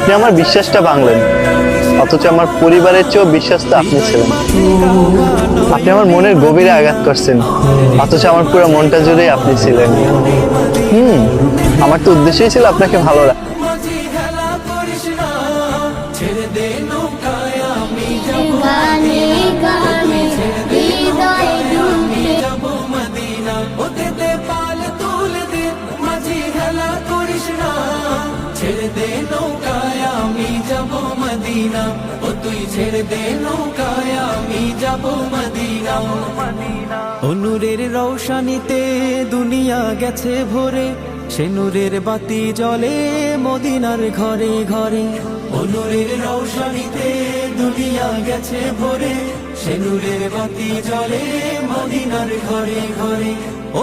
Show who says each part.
Speaker 1: আপনি আমার বিশ্বাসটা ভাঙলেন, অথচ আমার পরিবারের চেয়েও বিশ্বাস তো আপনি ছিলেন। আপনি আমার মনের গভীরে আঘাত করছেন, অথচ আমার পুরো মনটা জুড়েই আপনি ছিলেন। আমার তো উদ্দেশ্যই ছিল আপনাকে ভালো রাখা।
Speaker 2: গানে গানে হৃদয় ডুবে
Speaker 3: ছেড়ে দে নৌকায় আমি যাব মদিনা, ও তুই ছেড়ে দে নৌকায় আমি যাব মদিনা। ও নূরের রৌশনীতে দুনিয়া গেছে ভরে, সে নূরের বাতি জ্বলে মদিনার ঘরে ঘরে। ও নূরের রৌশনীতে দুনিয়া গেছে ভরে, সে নূরের বাতি জ্বলে মদিনার ঘরে ঘরে। ও